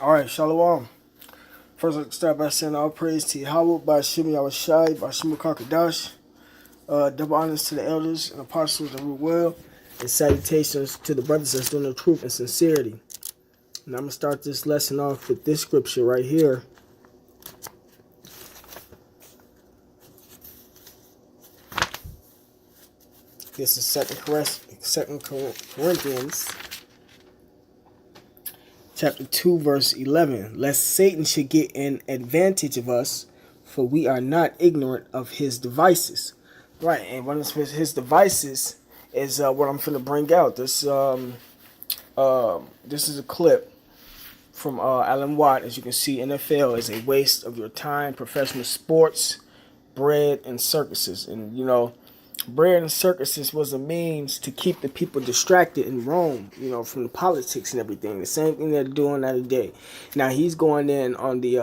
All right, Shalom. First, let's start by saying all praise to Yahweh, by Shimmy Awashai, by Shimmy Kakadash. Double honors to the elders and apostles that rule well, and salutations to the brothers that's doing the truth and sincerity. And I'm going to start this lesson off with this scripture right here. This is Second Corinthians chapter 2, verse 11. Lest Satan should get an advantage of us, for we are not ignorant of his devices. Right, and one of his devices is what I'm going to bring out. This is a clip from Alan Watt. As you can see, NFL is a waste of your time. Professional sports, bread, and circuses. And, bread and circuses was a means to keep the people distracted in Rome, from the politics and everything. The same thing they're doing today. Now, he's going in on the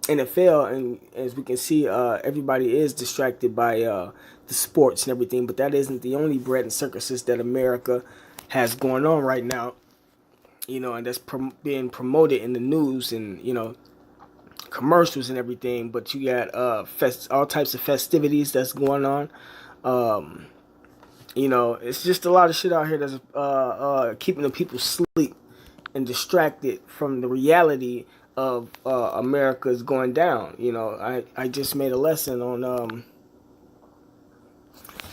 NFL, and as we can see, everybody is distracted by the sports and everything, but that isn't the only bread and circuses that America has going on right now, and that's being promoted in the news and, commercials and everything. But you got all types of festivities that's going on. It's just a lot of shit out here that's keeping the people asleep and distracted from the reality of America's going down. I just made a lesson on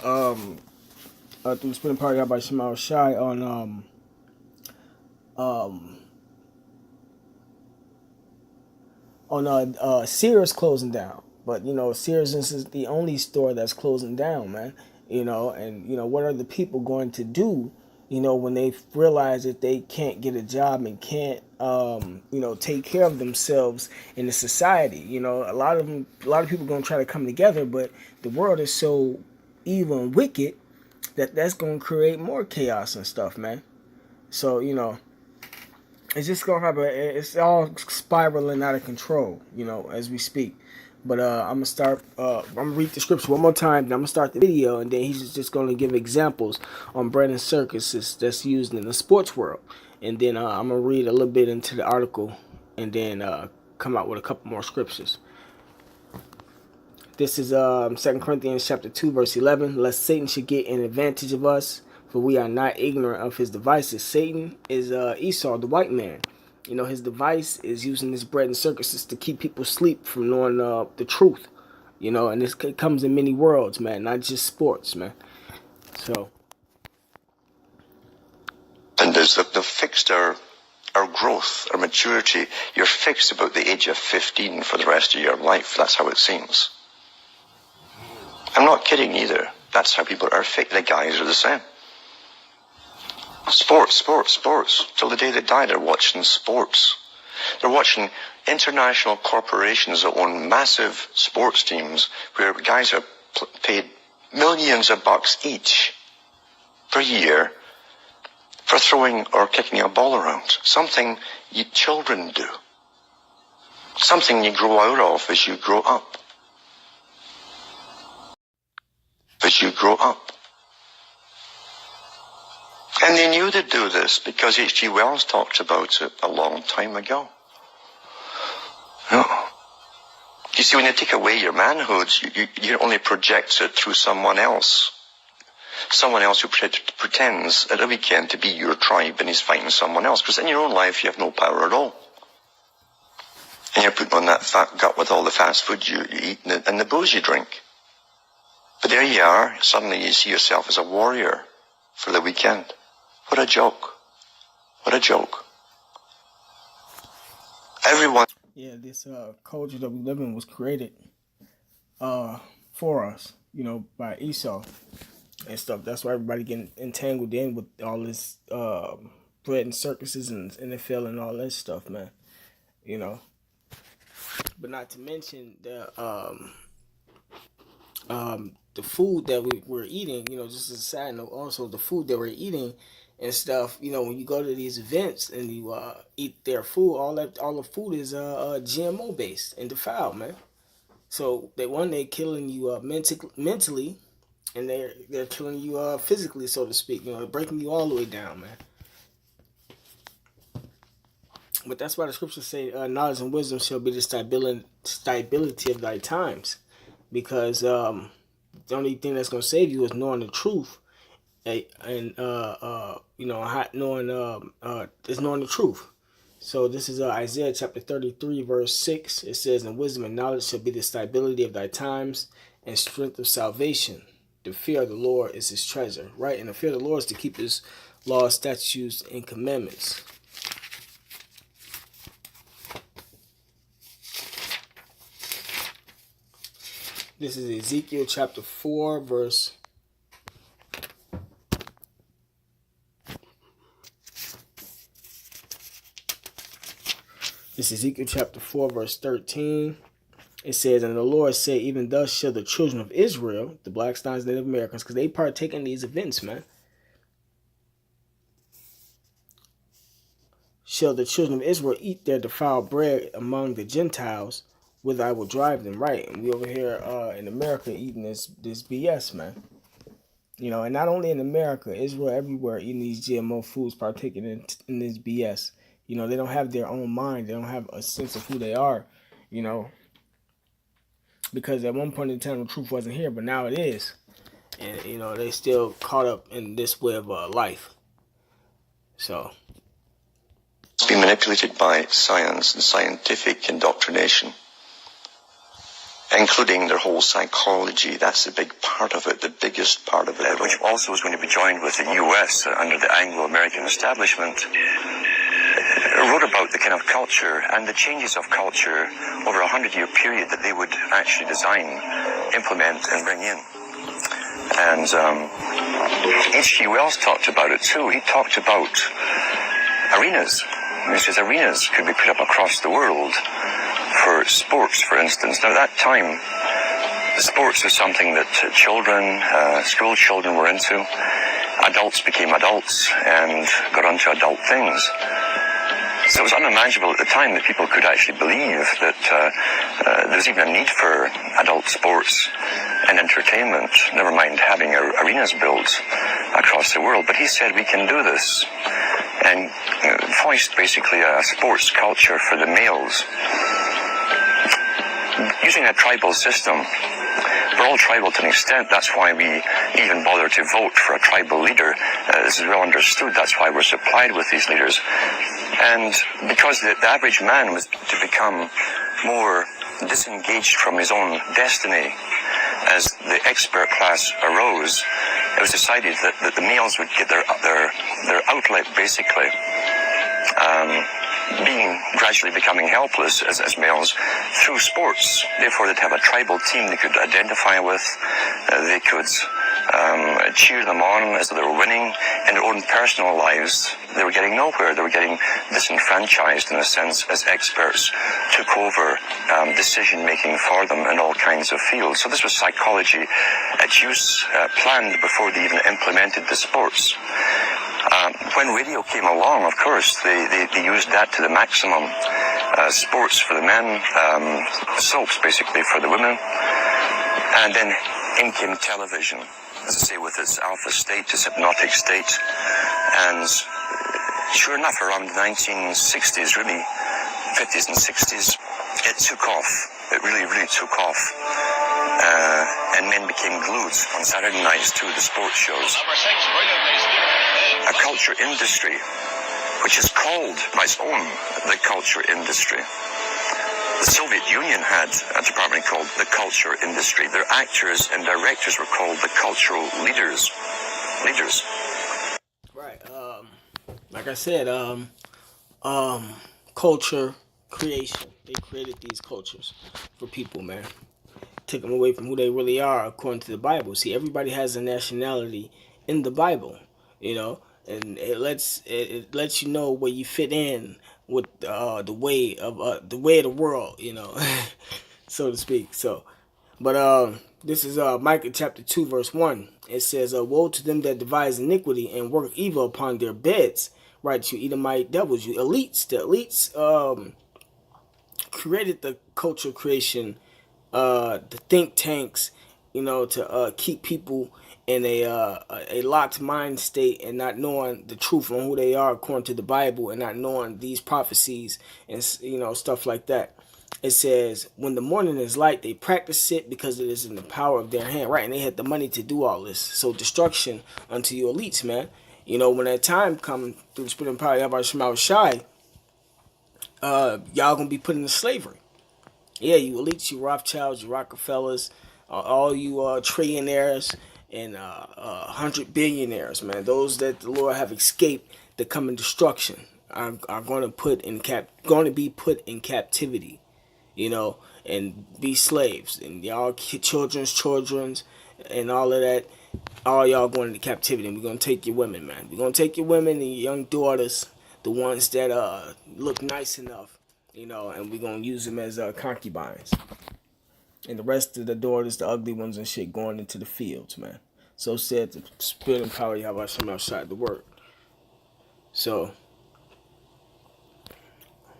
through the spinning party out by Shemal Shai on Sears closing down. But Sears isn't the only store that's closing down, man. And what are the people going to do? When they realize that they can't get a job and can't, take care of themselves in the society. A lot of people are going to try to come together, but the world is so evil and wicked that's going to create more chaos and stuff, man. So, it's just going to happen. It's all spiraling out of control, as we speak. But I'm gonna read the scripture one more time, then I'm gonna start the video, and then he's just gonna give examples on bread and circuses that's used in the sports world. And then I'm gonna read a little bit into the article, and then come out with a couple more scriptures. This is 2 Corinthians chapter 2, verse 11. Lest Satan should get an advantage of us, for we are not ignorant of his devices. Satan is Esau, the white man. His device is using this bread and circuses to keep people asleep from knowing the truth. And this comes in many worlds, man, not just sports, man. So. And as they've fixed our growth, our maturity, you're fixed about the age of 15 for the rest of your life. That's how it seems. I'm not kidding either. That's how people are fixed. The guys are the same. Sports. Till the day they die, they're watching sports. They're watching international corporations that own massive sports teams where guys are paid millions of bucks each per year for throwing or kicking a ball around. Something you children do. Something you grow out of as you grow up. And they knew they'd do this because H.G. Wells talked about it a long time ago. You see, when you take away your manhood, you only project it through someone else. Someone else who pretends at a weekend to be your tribe and is fighting someone else. Because in your own life, you have no power at all. And you're putting on that fat gut with all the fast food you eat and the booze you drink. But there you are. Suddenly you see yourself as a warrior for the weekend. What a joke. Everyone. Yeah, this culture that we live in was created for us, by Esau and stuff. That's why everybody getting entangled in with all this bread and circuses and NFL and all that stuff, man. But not to mention the food that we're eating, just as a side note, also the food that we're eating and stuff, when you go to these events and you eat their food, all the food is GMO based and defiled, man. So they're killing you mentally, and they're killing you physically, so to speak. They're breaking you all the way down, man. But that's why the scriptures say, knowledge and wisdom shall be the stability of thy times. Because the only thing that's going to save you is knowing the truth. And knowing is knowing the truth. So this is Isaiah chapter 33, verse 6. It says, and wisdom and knowledge shall be the stability of thy times, and strength of salvation. The fear of the Lord is his treasure, right? And the fear of the Lord is to keep his laws, statutes, and commandments. This is Ezekiel chapter 4, verse... This is Ezekiel chapter 4, verse 13. It says, and the Lord said, even thus shall the children of Israel, the Black Steins, Native Americans, because they partake in these events, man. Shall the children of Israel eat their defiled bread among the Gentiles, whither I will drive them, right? And we over here in America eating this BS, man. You know, and not only in America, Israel everywhere eating these GMO foods, partaking in this BS. You know, they don't have their own mind. They don't have a sense of who they are, you know. Because at one point in time, the truth wasn't here, but now it is. And, you know, they still caught up in this way of life. So. It's been manipulated by science and scientific indoctrination, including their whole psychology. That's a big part of it, the biggest part of it. Which also is going to be joined with the US under the Anglo-American establishment. Wrote about the kind of culture and the changes of culture over a 100-year period that they would actually design, implement, and bring in. And H.G. Wells talked about it too. He talked about arenas. He says arenas could be put up across the world for sports, for instance. Now, at that time, sports was something that children, school children were into. Adults became adults and got onto adult things. So it was unimaginable at the time that people could actually believe that there was even a need for adult sports and entertainment, never mind having arenas built across the world. But he said we can do this and foist basically a sports culture for the males using a tribal system. We're all tribal to an extent. That's why we even bother to vote for a tribal leader. This is well understood. That's why we're supplied with these leaders. And because the average man was to become more disengaged from his own destiny as the expert class arose, it was decided that the males would get their outlet basically, gradually becoming helpless as males through sports. Therefore, they'd have a tribal team they could identify with. They could cheer them on as they were winning. In their own personal lives, they were getting nowhere. They were getting disenfranchised in a sense as experts took over decision-making for them in all kinds of fields. So this was psychology at use, planned before they even implemented the sports. When radio came along, of course, they used that to the maximum. Sports for the men, soaps basically for the women. And then in came television, as I say, with its alpha state, its hypnotic state. And sure enough, around the 1960s, really, 50s and 60s, it took off. It really, really took off. And men became glued on Saturday nights to the sports shows. A culture industry, which is called by its own the culture industry. The Soviet Union had a department called the culture industry. Their actors and directors were called the cultural leaders. Right. Like I said, culture creation. They created these cultures for people, man. Took them away from who they really are according to the Bible. See, everybody has a nationality in the Bible, you know, and it lets you know where you fit in with the way of the world, you know, so to speak. So, but this is Micah chapter 2 verse 1. It says, "Woe to them that devise iniquity and work evil upon their beds." Right, you Edomite devils, you elites. The elites created the culture creation, the think tanks, you know, to keep people in a locked mind state and not knowing the truth on who they are according to the Bible and not knowing these prophecies and stuff like that. It says when the morning is light, they practice it because it is in the power of their hand, right? And they had the money to do all this. So destruction unto your elites, man. When that time comes through the spirit and power of Yahweh Shai, y'all gonna be put into slavery. Yeah, you elites, you Rothschilds, you Rockefellers, all you trillionaires and 100 billionaires, man. Those that the Lord have escaped the coming destruction are going to be put in captivity, and be slaves, and y'all children's, and all of that. All y'all going into captivity, and we're gonna take your women, man. We're gonna take your women and your young daughters, the ones that look nice enough, and we're gonna use them as concubines. And the rest of the daughters, the ugly ones and shit, going into the fields, man. So said the spirit and power Yahweh Hashem outside the word. So,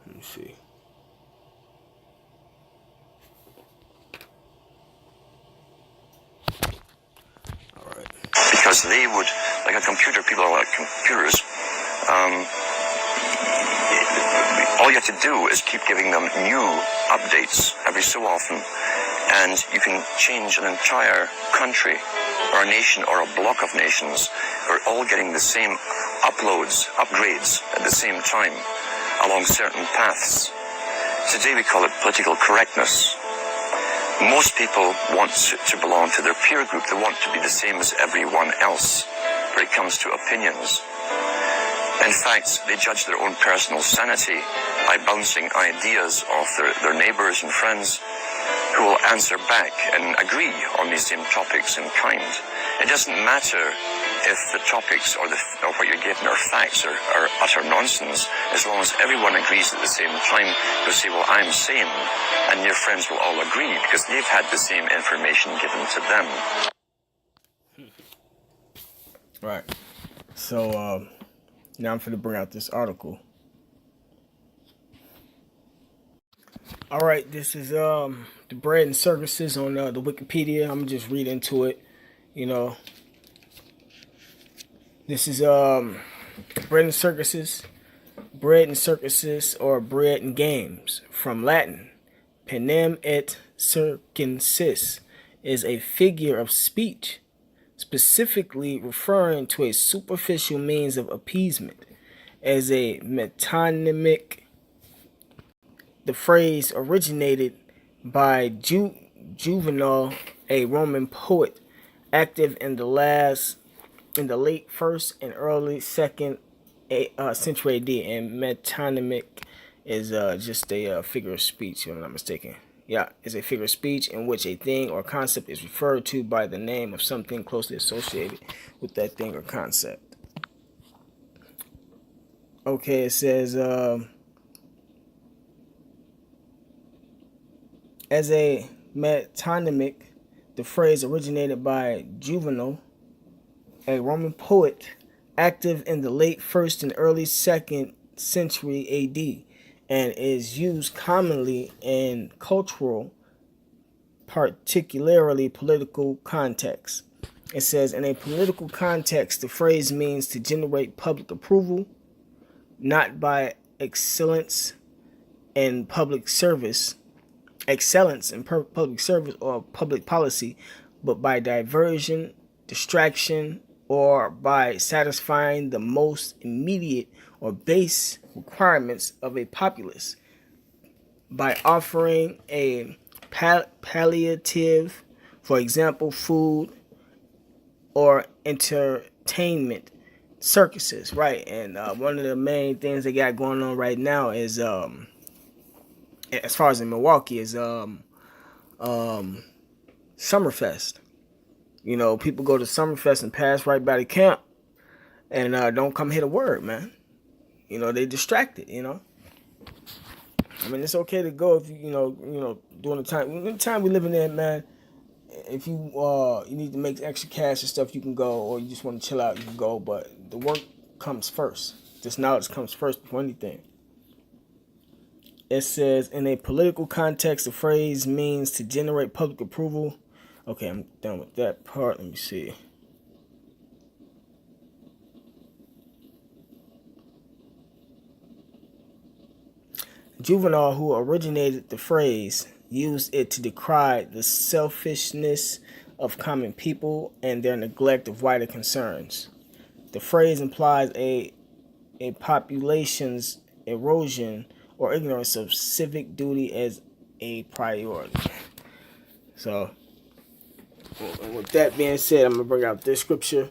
let me see. Alright. Because they would, like a computer, people are like computers. All you have to do is keep giving them new updates every so often, and you can change an entire country or a nation or a block of nations. We're all getting the same upgrades at the same time along certain paths. Today we call it political correctness. Most people want to belong to their peer group. They want to be the same as everyone else when it comes to opinions. In fact, they judge their own personal sanity by bouncing ideas off their neighbors and friends who will answer back and agree on these same topics in kind. It doesn't matter if the topics or what you're given are facts or utter nonsense, as long as everyone agrees at the same time. You'll say, well, I'm sane, and your friends will all agree because they've had the same information given to them. Right. So, now I'm going to bring out this article. Alright, this is the bread and circuses on the Wikipedia. I'm going to just read into it, This is bread and circuses. Bread and circuses, or bread and games, from Latin. Panem et circensis is a figure of speech, specifically referring to a superficial means of appeasement. As a metonymic, the phrase originated by Juvenal, a Roman poet active in the late 1st and early 2nd century AD, and metonymic is just a figure of speech, if I'm not mistaken. Yeah, it's a figure of speech in which a thing or concept is referred to by the name of something closely associated with that thing or concept. Okay, it says, as a metonymic, the phrase originated by Juvenal, a Roman poet active in the late 1st and early 2nd century AD, and is used commonly in cultural, particularly political contexts. It says, in a political context, the phrase means to generate public approval, not by excellence in public service or public policy, but by diversion, distraction, or by satisfying the most immediate or base requirements of a populace, by offering a palliative, for example, food or entertainment. Circuses, right? And one of the main things they got going on right now is, as far as in Milwaukee, is Summerfest. People go to Summerfest and pass right by the camp and don't come hit a word, man. They distracted, I mean, it's okay to go if during the time we living in, man. If you need to make extra cash and stuff, you can go, or you just want to chill out, you can go. But the work comes first. This knowledge comes first before anything. It says, in a political context, the phrase means to generate public approval. Okay, I'm done with that part. Let me see. Juvenal, who originated the phrase, used it to decry the selfishness of common people and their neglect of wider concerns. The phrase implies a population's erosion or ignorance of civic duty as a priority. So, with that being said, I'm going to bring out this scripture.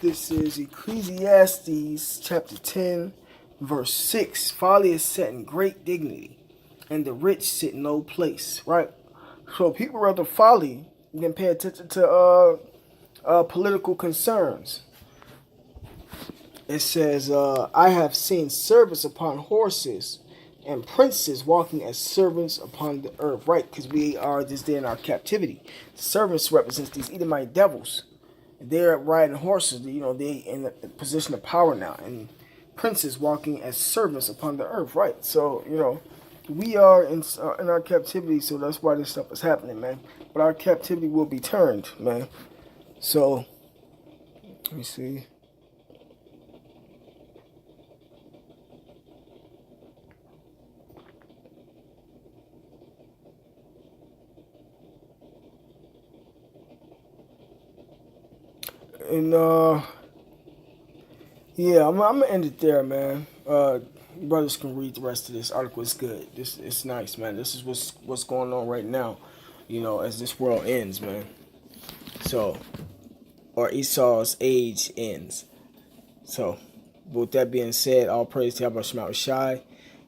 This is Ecclesiastes chapter 10, verse 6. Folly is set in great dignity, and the rich sit in no place, right? So people rather folly than pay attention to political concerns. It says, I have seen servants upon horses and princes walking as servants upon the earth, right? Because we are this day in our captivity. The servants represents these Edomite devils. They're riding horses, they in a position of power now, and princes walking as servants upon the earth, right? So, we are in our captivity, so that's why this stuff is happening, man. But our captivity will be turned, man. So, let me see. And yeah, I'm gonna end it there, man. Brothers can read the rest of this article. It's good. It's nice, man. This is what's going on right now, as this world ends, man. So, or Esau's age ends. So, with that being said, all praise to Yahweh Shema Shai.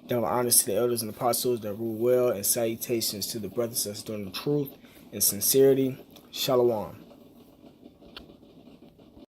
Double honors to the elders and apostles that rule well, and salutations to the brothers that's doing the truth and sincerity. Shalom.